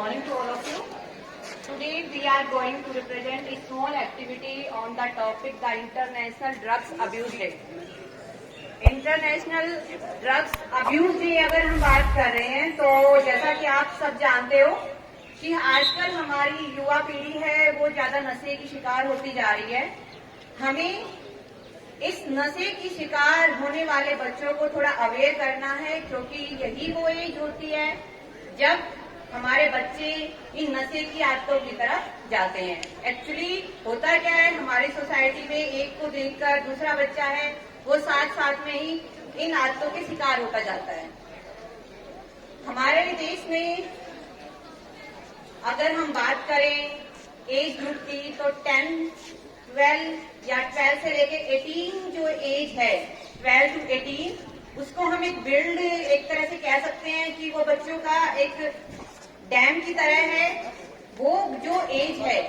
morning to all of you. Today we are going to represent a small activity on the topic the International Drugs Abuse Day. International drugs abuse day अगर हम बात कर रहे हैं तो जैसा कि आप सब जानते हो कि आजकल हमारी युवा पीढ़ी है वो ज्यादा नशे की शिकार होती जा रही है। हमें इस नशे की शिकार होने वाले बच्चों को थोड़ा अवेयर करना है, क्योंकि यही वो एज होती है जब हमारे बच्चे इन नशे की आदतों की तरफ जाते हैं। एक्चुअली होता क्या है, हमारी सोसाइटी में एक को देखकर दूसरा बच्चा है वो साथ साथ में ही इन आदतों के शिकार होता जाता है। हमारे देश में अगर हम बात करें एज ग्रुप की तो 10, 12 या 12 से लेके 18 जो एज है 12 to 18 उसको हम एक बिल्ड एक तरह से कह सकते हैं कि वो बच्चों का एक डैम की तरह है। वो जो एज है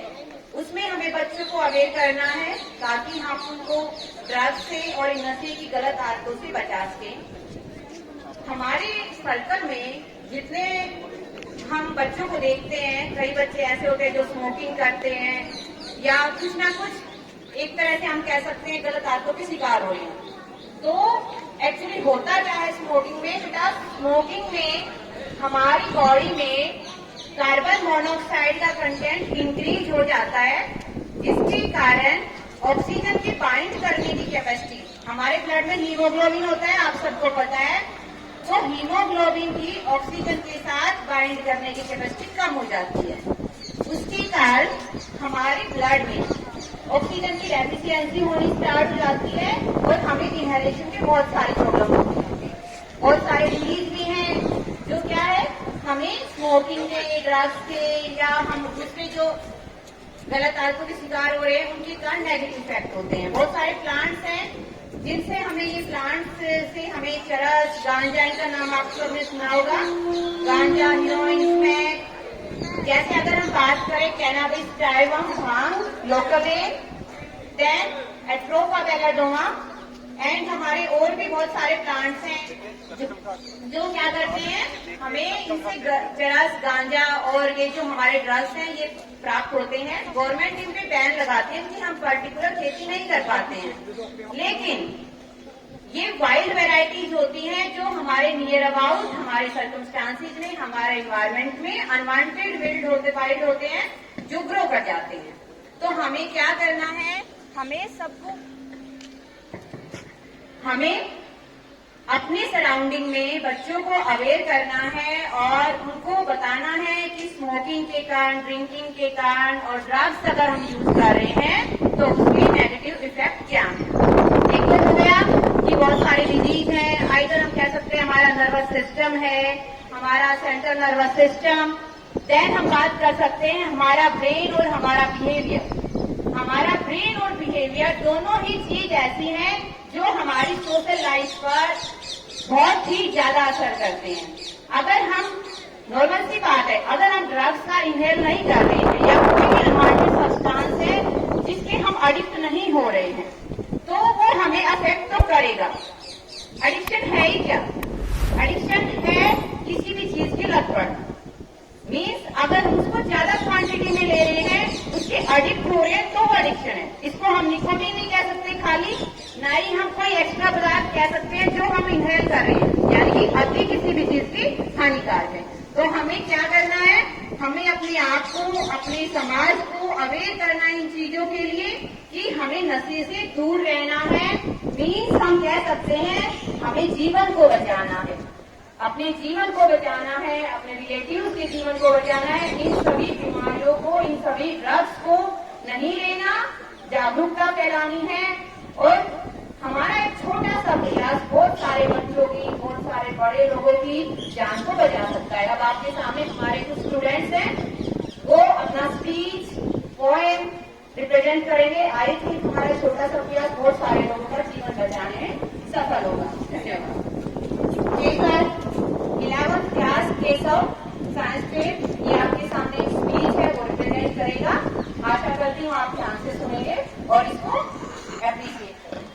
उसमें हमें बच्चों को अवेयर करना है ताकि हम उनको ड्रग्स से और नशे की गलत आदतों से बचा सकें। हमारे सर्कल में जितने हम बच्चों को देखते हैं, कई बच्चे ऐसे होते हैं जो स्मोकिंग करते हैं या कुछ ना कुछ एक तरह से हम कह सकते हैं गलत आदतों के शिकार हो रहे हैं। तो एक्चुअली होता क्या है स्मोकिंग में, बेटा स्मोकिंग में हमारी बॉडी में कार्बन मोनोऑक्साइड का कंटेंट इंक्रीज हो जाता है, जिसके कारण ऑक्सीजन की बाइंड करने की कैपेसिटी, हमारे ब्लड में हीमोग्लोबिन होता है आप सबको पता है, तो हीमोग्लोबिन की ऑक्सीजन के साथ बाइंड करने की कैपेसिटी कम हो जाती है। उसके कारण हमारे ब्लड में ऑक्सीजन की डेफिशिएंसी होनी स्टार्ट हो जाती है और हमें इनहेलेशन के बहुत सारे प्रॉब्लम होते हैं। बहुत सारे डिजीज भी हैं जो क्या है हमें स्मोकिंग के, ड्रग्स के या हम दूसरे जो गलत आदतों के शिकार हो रहे हैं उनके कारण नेगेटिव इफेक्ट होते हैं। बहुत सारे प्लांट्स हैं जिनसे हमें ये प्लांट्स से हमें चरस, गांजा, इनका नाम आप सबने सुना होगा, गांजा, हीरोइन में। जैसे अगर हम बात करें कैनाबिस टाइवम, भांग, लोकोडेन, देन एट्रोपा बेलाडोमा एंड हमारे और भी बहुत सारे प्लांट्स हैं जो क्या करते हैं हमें इनसे चरस, गांजा और ये जो हमारे ड्रग्स हैं ये प्राप्त होते हैं। गवर्नमेंट इन पे बैन लगाती है कि हम पर्टिकुलर खेती नहीं कर पाते हैं, लेकिन ये वाइल्ड वेराइटीज होती हैं जो हमारे नियर अबाउट, हमारे सर्कमस्टांसिस में, हमारे एनवायरमेंट में अनवांटेड वाइल्ड होते हैं जो ग्रो कर जाते हैं। तो हमें क्या करना है, हमें अपने सराउंडिंग में बच्चों को अवेयर करना है और उनको बताना है कि स्मोकिंग के कारण, ड्रिंकिंग के कारण और ड्रग्स अगर हम यूज कर रहे हैं तो उसके नेगेटिव इफेक्ट क्या है। देखिए हो गया कि बहुत सारे डिजीज हैं, आइदर हम कह सकते हैं हमारा नर्वस सिस्टम है, हमारा सेंट्रल नर्वस सिस्टम, देन हम बात कर सकते हैं हमारा ब्रेन और हमारा बिहेवियर। हमारा ब्रेन और बिहेवियर दोनों ही चीज ऐसी हैं जो हमारी सोशल लाइफ पर बहुत ही ज्यादा असर करते हैं। अगर हम, नॉर्मल सी बात है, अगर हम ड्रग्स का इनहेल नहीं कर रहे हैं या कोई भी अनवांटेड सब्सटेंस है जिसके हम एडिक्ट नहीं हो रहे हैं तो वो हमें अफेक्ट तो करेगा। एडिक्शन है ही क्या? एडिक्शन है किसी भी चीज की लत पड़ना। मीन्स अगर हम उसको ज्यादा क्वांटिटी में ले रहे हैं, उसके एडिक्ट हो रहे हैं तो वो एडिक्शन है। इसको हम निकोटीन नहीं कह सकते खाली, ना ही हम कोई एक्स्ट्रा पदार्थ कह सकते हैं जो हम इनहेल कर रहे हैं, यानी कि अति किसी भी चीज की हानिकारक है। तो हमें क्या करना है, हमें अपने आप को, अपने समाज को अवेयर करना है इन चीजों के लिए कि हमें नशे से दूर रहना है। मीन्स हम कह सकते हैं हमें जीवन को बचाना है, अपने जीवन को बचाना है, अपने रिलेटिव्स के जीवन को बचाना है। इन सभी बीमारियों को, इन सभी ड्रग्स को नहीं लेना, जागरूकता फैलानी है और हमारा एक छोटा सा प्रयास बहुत सारे बच्चों की, बहुत सारे बड़े लोगों की जान को बचा सकता है। अब आपके सामने हमारे कुछ स्टूडेंट्स हैं, वो अपना स्पीच, पोएम रिप्रेजेंट करेंगे। आई थिंक हमारा छोटा सा प्रयास बहुत सारे लोगों का जीवन बचाने में सफल होगा। धन्यवाद। केसर 11th class Keshav science stream, ये आपके सामने एक स्पीच है वो रिप्रेजेंट करेगा। आशा करती हूँ आप ध्यान से सुनेंगे और इसको एप्रिशिएट करेंगे।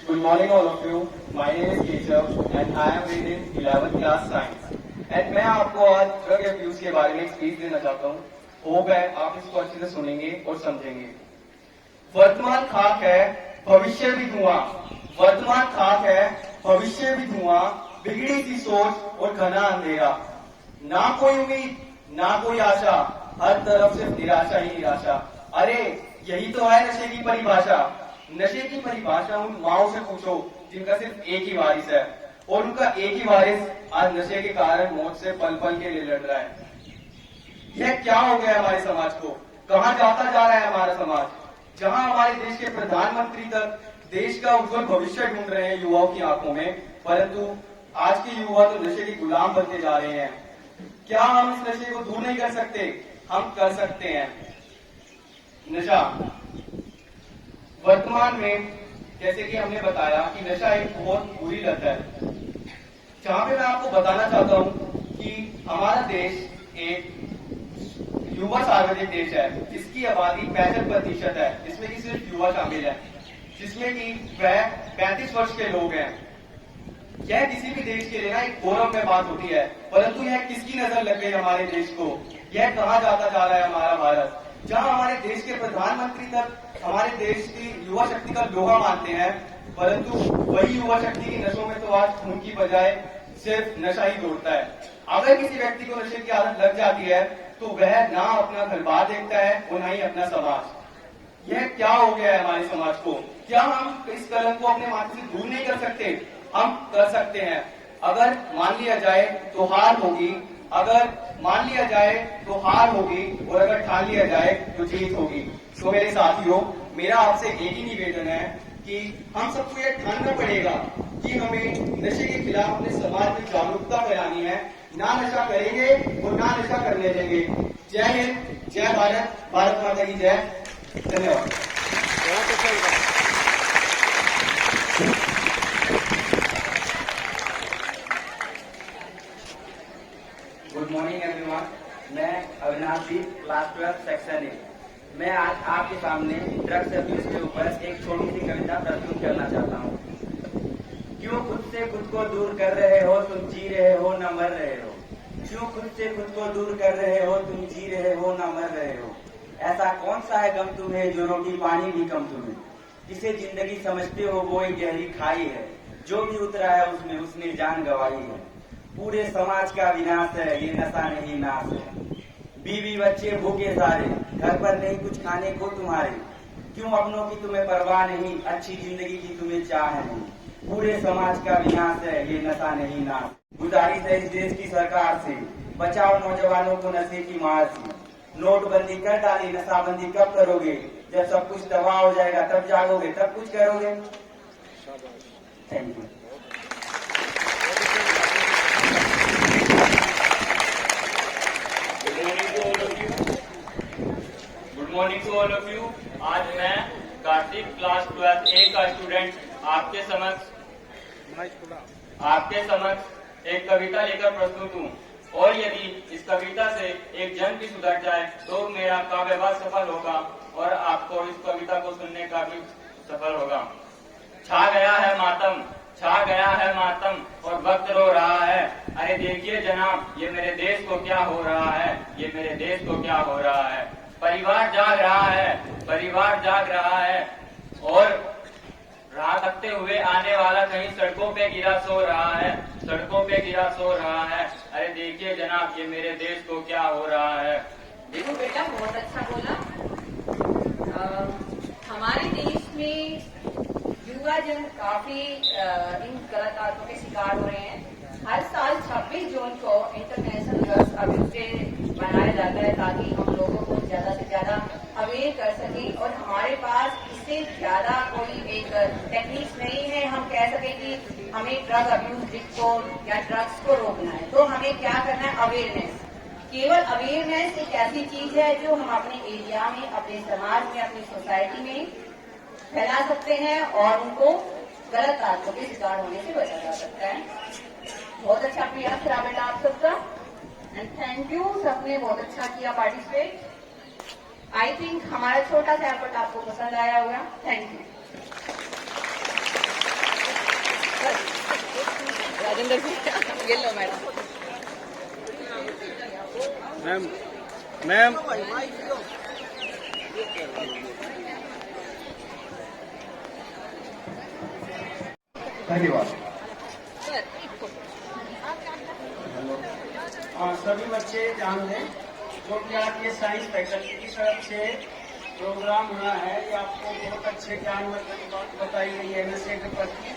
Good morning all of you. My name is Keshav and I am reading 11th class science. And मैं आपको आज ड्रग अब्यूज के बारे में एक स्पीच देना चाहता हूँ। होप है आप इसको अच्छे से सुनेंगे और समझेंगे। वर्तमान खाक है, भविष्य भी धुआं। वर्तमान खाक है, भविष्य भी धुआं। बिगड़ी सी सोच और घना अंधेरा। ना कोई उम्मीद, ना कोई आशा, हर तरफ सिर्फ निराशा ही निराशा। अरे यही तो है नशे की परिभाषा। नशे की परिभाषा उन माओ से पूछो जिनका सिर्फ एक ही वारिस है, और उनका एक ही वारिस आज नशे के कारण मौत से पल पल के लिए लड़ रहा है। यह क्या हो गया हमारे समाज को? कहां जाता जा रहा है हमारा समाज? जहां हमारे देश के प्रधानमंत्री तक देश का उज्जवल भविष्य ढूंढ रहे हैं युवाओं की आंखों में, परंतु आज के युवा तो नशे के गुलाम बनते जा रहे हैं। क्या हम इस नशे को दूर नहीं कर सकते? हम कर सकते हैं। नशा वर्तमान में, जैसे कि हमने बताया कि नशा एक बहुत बुरी लत है, जहां पे मैं आपको बताना चाहता हूं कि हमारा देश एक युवा सार्वजनिक देश है जिसकी आबादी 65% है, जिसमें कि सिर्फ युवा शामिल है, जिसमें कि वह 35 वर्ष के लोग हैं। यह किसी भी देश के लिए ना एक गौरव में बात होती है, परंतु यह किसकी नजर लग गई हमारे देश को? यह कहां जाता जा रहा है हमारा भारत? जहां हमारे देश के प्रधानमंत्री तक हमारे देश की युवा शक्ति का लोहा मानते हैं, परंतु वही युवा शक्ति की नशों में तो आज खून की बजाय सिर्फ नशा ही दौड़ता है। अगर किसी व्यक्ति को नशे की आदत लग जाती है तो वह ना अपना घर बार देखता है और ना ही अपना समाज। यह क्या हो गया है हमारे समाज को? क्या हम इस कलंक को अपने माथे से दूर नहीं कर सकते? हम कर सकते हैं। अगर मान लिया जाए तो हार होगी, अगर मान लिया जाए तो हार होगी, और अगर ठान लिया जाए तो जीत होगी। तो मेरे साथियों, मेरा आपसे एक ही निवेदन है कि हम सबको यह ठानना पड़ेगा कि हमें नशे के खिलाफ अपने समाज में जागरूकता फैलानी है। ना नशा करेंगे और ना नशा करने देंगे। जय हिंद, जय भारत, भारत माता की जय। धन्यवाद। Good morning everyone. मैं अविनाश जी, क्लास 12 सेक्शन ए। मैं आज आपके सामने ड्रग्स अब्यूज के ऊपर एक छोटी सी कविता प्रस्तुत करना चाहता हूँ। क्यों खुद से खुद को दूर कर रहे हो, तुम जी रहे हो न मर रहे हो। क्यों खुद से खुद को दूर कर रहे हो, तुम जी रहे हो न मर रहे हो। ऐसा कौन सा है गम तुम्हें जो रोटी पानी भी कम तुम्हें। जिसे जिंदगी समझते हो वो एक गहरी खाई है, जो भी उतरा है उसमें उसने जान गंवाई है। पूरे समाज का विनाश है, ये नशा नहीं नाश है। बीवी बच्चे भूखे सारे, घर पर नहीं कुछ खाने को तुम्हारे। क्यों अपनों की तुम्हें परवाह नहीं, अच्छी जिंदगी की तुम्हें चाह नहीं। पूरे समाज का विनाश है, ये नशा नहीं नाश। गुजारिश है इस देश की सरकार से, बचाओ नौजवानों को नशे की मार से। नोटबंदी कर डाली, नशाबंदी कब करोगे? जब सब कुछ तबाह हो जाएगा तब जागोगे, तब कुछ करोगे। Thank you. Good morning to all of you. आज मैं कार्तिक क्लास 12 ए का स्टूडेंट आपके समक्ष एक कविता लेकर प्रस्तुत हूँ, और यदि इस कविता से एक जन भी सुधर जाए तो मेरा काव्यवाद सफल होगा और आपको इस कविता को सुनने का भी सफल होगा। छा गया है मातम, छा गया है मातम, और वक्त रो रहा है। अरे देखिए जनाब, ये मेरे देश को क्या हो रहा है, ये मेरे देश को क्या हो रहा है। परिवार जाग रहा है, परिवार जाग रहा है, और राह तकते हुए आने वाला कहीं सड़कों पे गिरा सो रहा है, सड़कों पे गिरा सो रहा है। अरे देखिए जनाब, ये मेरे देश को क्या हो रहा है। देखो बेटा, बहुत अच्छा बोला। हमारे देश में युवा जन काफी इन गलत आदतों के शिकार हो रहे हैं। हर साल 26 जून को इंटरनेशनल ड्रग्स अब्यूज डे मनाया जाता है, ताकि हम लोगों को ज्यादा से ज्यादा अवेयर कर सके। और हमारे पास इससे ज्यादा कोई एक टेक्निक्स नहीं है, हम कह सके कि हमें ड्रग अब्यूज को या ड्रग्स को रोकना है। तो हमें क्या करना है? अवेयरनेस। केवल अवेयरनेस एक ऐसी चीज है जो हम अपने एरिया में, अपने समाज में, अपनी सोसाइटी में फैला सकते हैं और उनको गलत आदतों के शिकार होने से बचा जा सकता है। बहुत अच्छा प्रयास रहा बेटा आप सबका, एंड थैंक यू। सबने बहुत अच्छा किया पार्टिसिपेट। आई थिंक हमारा छोटा सा एफर्ट आपको पसंद आया होगा। Thank you. राजेंद्र जी, ये लो मैडम। मैम धन्यवाद। सभी बच्चे ध्यान दें, जो कि आज ये साइंस फैकल्टी की तरफ से प्रोग्राम हुआ है, ये आपको बहुत अच्छे ज्ञान बताई गई है नशे के प्रति।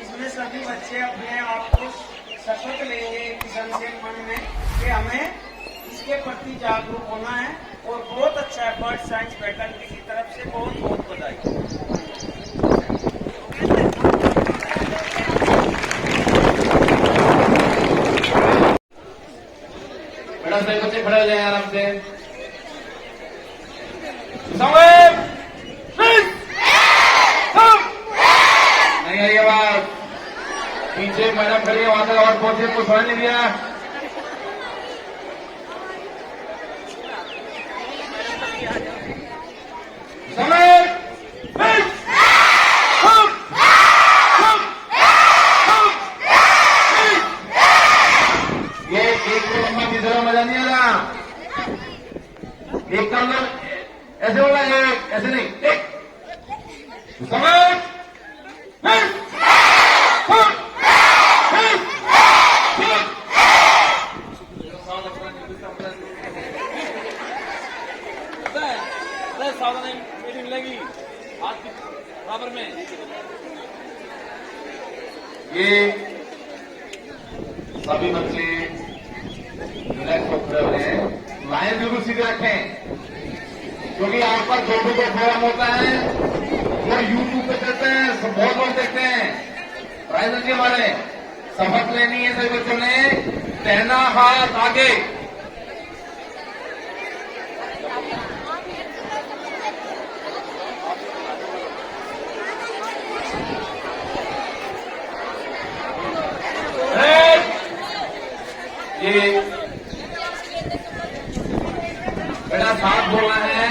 इसमें सभी बच्चे अपने आप को शपथ लेंगे एक किस्म से मन में कि हमें इसके प्रति जागरूक होना है, और बहुत अच्छा एफर्ट साइंस फैकल्टी की तरफ से, बहुत बहुत बधाई। सभी बच्चे खड़े हो जाए आराम से। नहीं आई आवाज। पीछे मैडम खड़ी है, वहां तक आवाज पहुंचे, कुछ सुनाई नहीं दिया। ये एक को लंबा तीसरा मजा नहीं आ रहा। एक का ऐसे बोला, एक ऐसे नहीं, एक समय। सावधानी मीटिंग लगी हाथ की बराबर में। ये सभी बच्चे रिलैक्स होकर रहे हैं, लाइन बिल्कुल सीधे रखें, क्योंकि आप पर जो भी प्रोग्राम होता है वो यूट्यूब पे चलते हैं, सब बहुत लोग देखते हैं। राइजन के बारे शपथ लेनी है सभी बच्चों ने। पहना हाथ आगे, ये बेटा साथ बोलना है।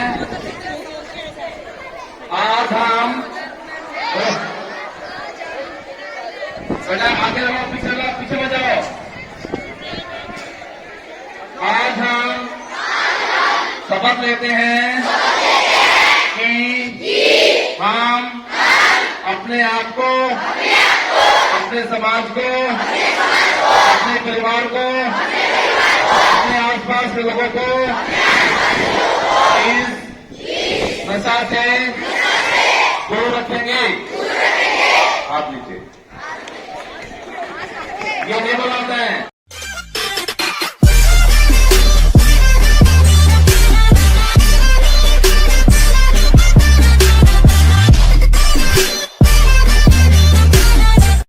आज हम बेटा आगे लगाओ, पीछे बजाओ। आज हम शपथ लेते हैं कि हम अपने आप को, अपने समाज को, अपने परिवार को, अपने आसपास के लोगों को इस नशा से